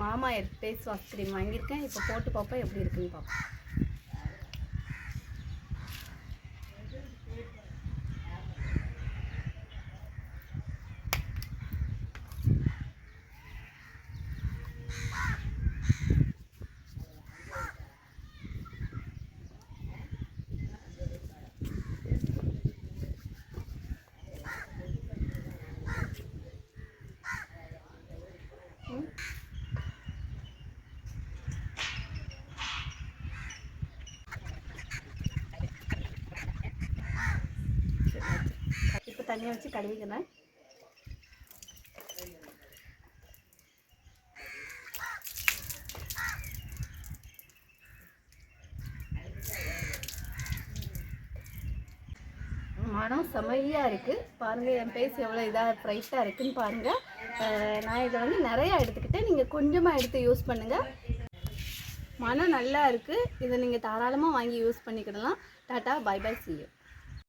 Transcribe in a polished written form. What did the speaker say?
மாமா earth face wash cream வாங்கியிருக்கேன். இப்போ போட்டு பார்ப்போம் எப்படி இருக்குன்னு பார்ப்போம். இப்போ தண்ணியை வச்சு கழுவிக்கிறேன். மனம் செமையாக இருக்குது பாருங்கள். என் ஃபேஸ் எவ்வளோ இதாக ப்ரைட்டாக இருக்குதுன்னு பாருங்கள். நான் இதை வந்து நிறையா எடுத்துக்கிட்டேன். நீங்கள் கொஞ்சமாக எடுத்து யூஸ் பண்ணுங்கள். மனம் நல்லா இருக்குது. இதை நீங்கள் தாராளமாக வாங்கி யூஸ் பண்ணிக்கிடலாம். Ta-ta, bye bye, see you.